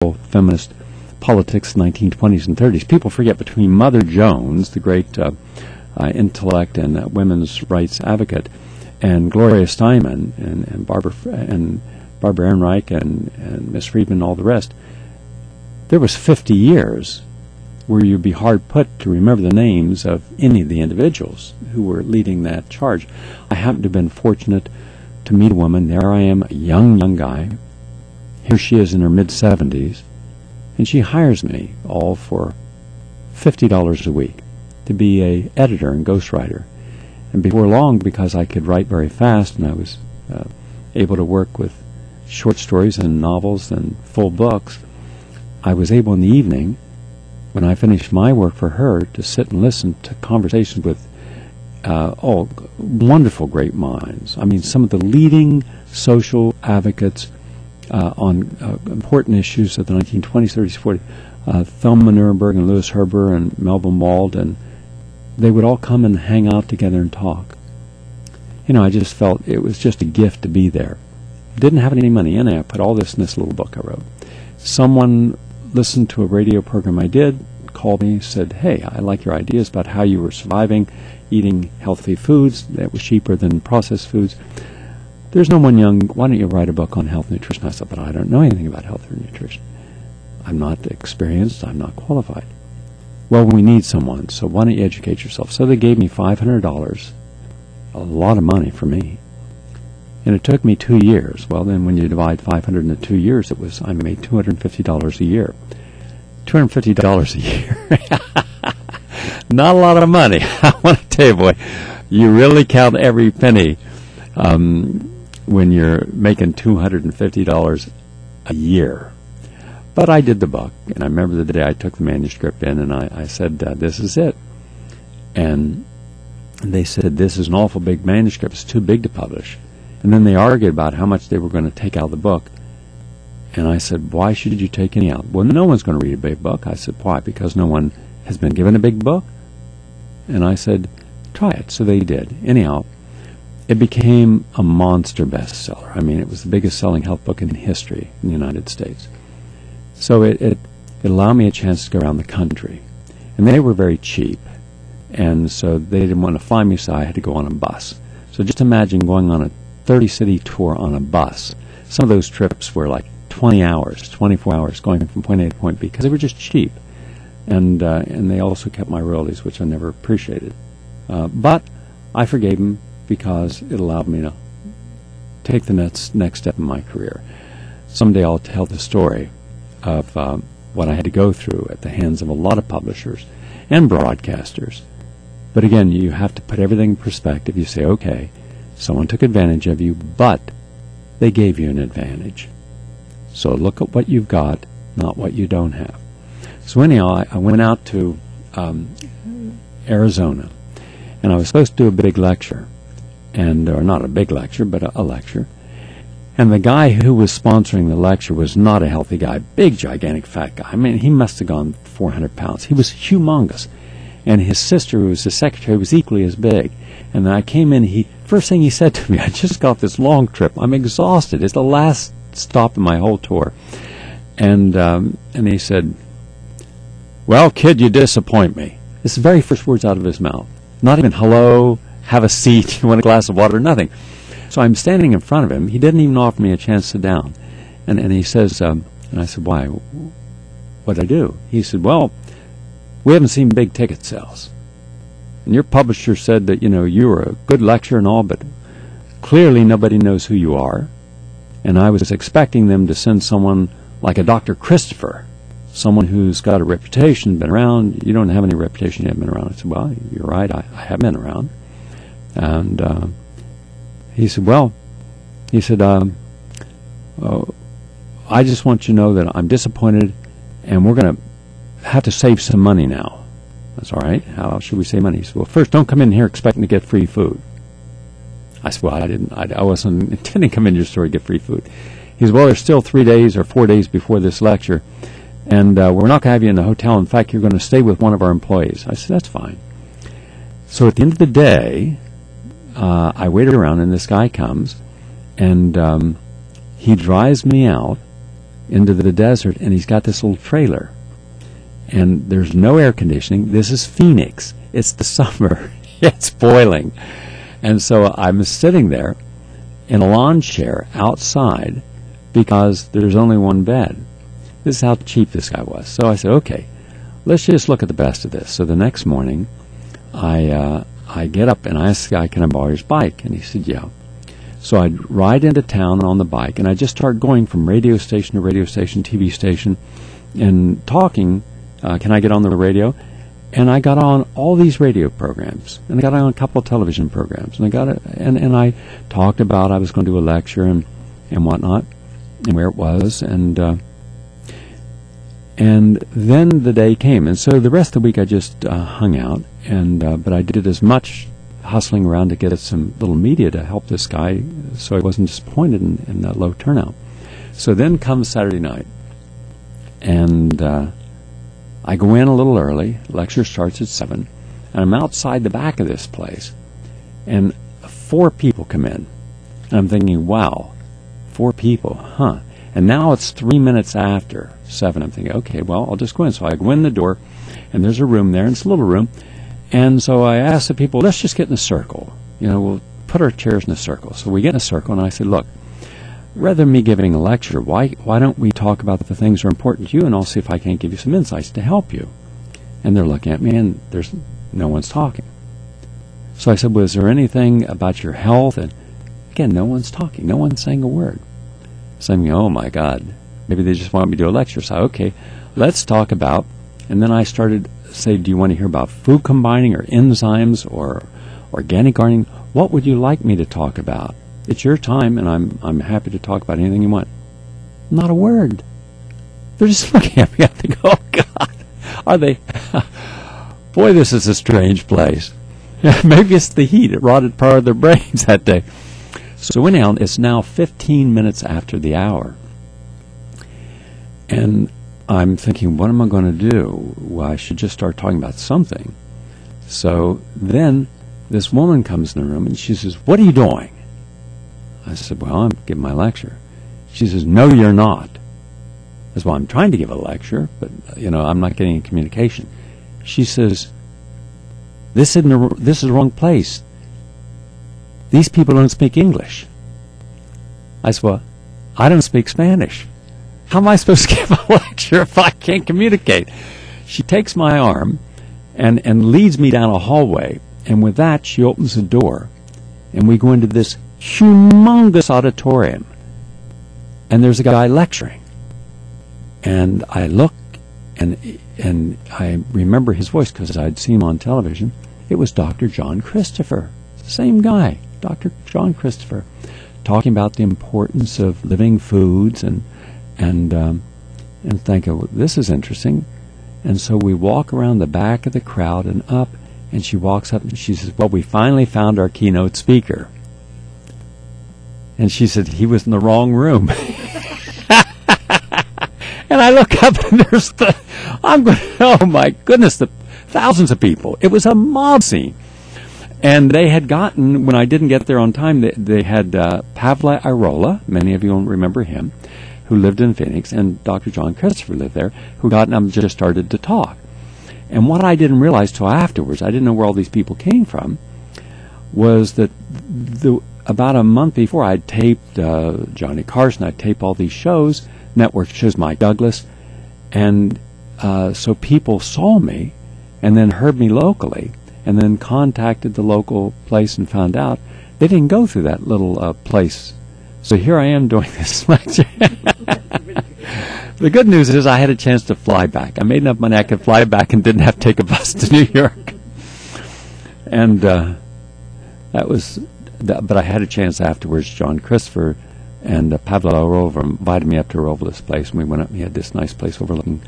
feminist politics in the 1920s and 30s. People forget between Mother Jones, the great intellect and women's rights advocate, and Gloria Steinem and Barbara Ehrenreich and Miss Friedman and all the rest, there was 50 years where you'd be hard put to remember the names of any of the individuals who were leading that charge. I happen to have been fortunate to meet a woman. There I am, a young guy. Here she is in her mid-70s, and she hires me all for $50 a week to be a editor and ghostwriter. And before long, because I could write very fast and I was able to work with short stories and novels and full books, I was able in the evening, when I finished my work for her, to sit and listen to conversations with wonderful great minds. I mean, some of the leading social advocates on important issues of the 1920s, 30s, 40s, Thelma Nuremberg and Louis Herber and Melvin Wald, and they would all come and hang out together and talk. You know, I just felt it was just a gift to be there. Didn't have any money in it. I put all this in this little book I wrote. Someone listened to a radio program I did, called me, said, "Hey, I like your ideas about how you were surviving, eating healthy foods that was cheaper than processed foods. There's no one young, why don't you write a book on health and nutrition?" I said, "But I don't know anything about health or nutrition. I'm not experienced, I'm not qualified." "Well, we need someone, so why don't you educate yourself?" So they gave me $500, a lot of money for me. And it took me 2 years. Well, then when you divide 500 into 2 years, I made $250 a year. $250 a year. Not a lot of money. I want to tell you, boy, you really count every penny when you're making $250 a year. But I did the book, and I remember the day I took the manuscript in, and I said, "This is it." And they said, "This is an awful big manuscript. It's too big to publish." And then they argued about how much they were going to take out of the book. And I said, "Why should you take any out?" "Well, no one's going to read a big book." I said, "Why? Because no one has been given a big book?" And I said, "Try it." So they did. Anyhow, it became a monster bestseller. I mean, it was the biggest selling health book in history in the United States. So it allowed me a chance to go around the country. And they were very cheap. And so they didn't want to fly me, so I had to go on a bus. So just imagine going on a 30-city tour on a bus. Some of those trips were like 20 hours, 24 hours, going from point A to point B, because they were just cheap. And they also kept my royalties, which I never appreciated. But I forgave them because it allowed me to take the next step in my career. Someday I'll tell the story of what I had to go through at the hands of a lot of publishers and broadcasters. But again, you have to put everything in perspective. You say, okay, someone took advantage of you, but they gave you an advantage. So look at what you've got, not what you don't have. So anyhow, I went out to Arizona, and I was supposed to do a big lecture, or not a big lecture, but a lecture. And the guy who was sponsoring the lecture was not a healthy guy, big, gigantic, fat guy. I mean, he must have gone 400 pounds. He was humongous. And his sister, who was his secretary, was equally as big. And then I came in, first thing he said to me, "I just got this long trip. I'm exhausted. It's the last stop in my whole tour." And he said, "Well, kid, you disappoint me." It's the very first words out of his mouth. Not even hello, have a seat, you want a glass of water, nothing. So I'm standing in front of him. He didn't even offer me a chance to sit down. And he says, and I said, "Why? What did I do?" He said, "Well, we haven't seen big ticket sales. And your publisher said that, you were a good lecturer and all, but clearly nobody knows who you are. And I was expecting them to send someone like a Dr. Christopher, someone who's got a reputation, been around. You don't have any reputation, you haven't been around." I said, "Well, you're right, I haven't been around." And he said, "I just want you to know that I'm disappointed, and we're going to have to save some money now." That's all right. How should we save money? He said, "Well, first, don't come in here expecting to get free food." I said, "Well, I wasn't intending to come in your store to get free food." He said, "Well, there's still 3 days or 4 days before this lecture, and we're not going to have you in the hotel. In fact, you're going to stay with one of our employees." I said, "That's fine." So at the end of the day, I waited around, and this guy comes, and he drives me out into the desert, and he's got this little trailer. And there's no air conditioning. This is Phoenix. It's the summer. It's boiling. And so I'm sitting there in a lawn chair outside because there's only one bed. This is how cheap this guy was. So I said, okay, let's just look at the best of this. So the next morning, I get up and I ask the guy, can I borrow his bike? And he said, yeah. So I'd ride into town on the bike, and I just start going from radio station to radio station, TV station, and talking, can I get on the radio? And I got on all these radio programs, and I got on a couple of television programs, and I talked about I was going to do a lecture and whatnot, and where it was, and then the day came, and so the rest of the week I just hung out, but I did as much hustling around to get some little media to help this guy so he wasn't disappointed in that low turnout. So then comes Saturday night, and I go in a little early. Lecture starts at 7, and I'm outside the back of this place, and 4 people come in. And I'm thinking, wow, 4 people, huh? And now it's 3 minutes after 7. I'm thinking, okay, well, I'll just go in. So I go in the door, and there's a room there, and it's a little room. And so I asked the people, let's just get in a circle. We'll put our chairs in a circle. So we get in a circle, and I said, look, rather than me giving a lecture, why don't we talk about the things that are important to you, and I'll see if I can't give you some insights to help you. And they're looking at me, and there's no one's talking. So I said, well, is there anything about your health? And again, no one's talking. No one's saying a word. So I'm thinking, oh, my God, maybe they just want me to do a lecture. So, okay, let's talk about, and then I started say, do you want to hear about food combining or enzymes or organic gardening? What would you like me to talk about? It's your time, and I'm happy to talk about anything you want. Not a word. They're just looking at me. I think, oh, God, are they? Boy, this is a strange place. Maybe it's the heat. It rotted part of their brains that day. So anyhow, it's now 15 minutes after the hour. And I'm thinking, what am I going to do? Well, I should just start talking about something. So then this woman comes in the room, and she says, what are you doing? I said, well, I'm giving my lecture. She says, no, you're not. I said, well, I'm trying to give a lecture, but, I'm not getting any communication. She says, this is the wrong place. These people don't speak English. I said, well, I don't speak Spanish. How am I supposed to give a lecture if I can't communicate? She takes my arm and leads me down a hallway, and with that, she opens the door, and we go into this humongous auditorium, and there's a guy lecturing. And I look, and I remember his voice because I'd seen him on television. It was Dr. John Christopher, same guy, Dr. John Christopher, talking about the importance of living foods and think, oh, this is interesting. And so we walk around the back of the crowd and up, and she walks up and she says, well, we finally found our keynote speaker. And she said, he was in the wrong room. And I look up, and I'm going, oh my goodness, the thousands of people. It was a mob scene. And they had gotten, when I didn't get there on time, they had Pavla Irola, many of you will remember him, who lived in Phoenix, and Dr. John Christopher lived there, who got up and just started to talk. And what I didn't realize till afterwards, I didn't know where all these people came from, was that about a month before, I'd taped Johnny Carson, I'd taped all these shows, network shows, Mike Douglas, and so people saw me and then heard me locally and then contacted the local place and found out they didn't go through that little place. So here I am doing this lecture. The good news is I had a chance to fly back. I made enough money I could fly back and didn't have to take a bus to New York. And but I had a chance afterwards. John Christopher and Pavla Orova invited me up to Orova's place, and we went up and he had this nice place overlooking,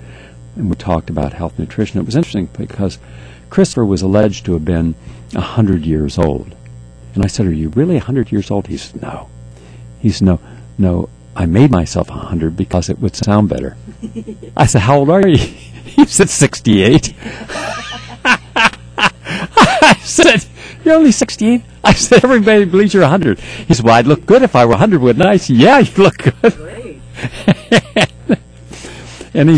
and we talked about health and nutrition. It was interesting because Christopher was alleged to have been 100 years old. And I said, are you really 100 years old? He said, no. He said, no, I made myself 100 because it would sound better. I said, how old are you? He said, 68. I said, you're only 68? I said, everybody believes you're 100. He said, well, I'd look good if I were 100, wouldn't I? I said, yeah, you look good. Great. Any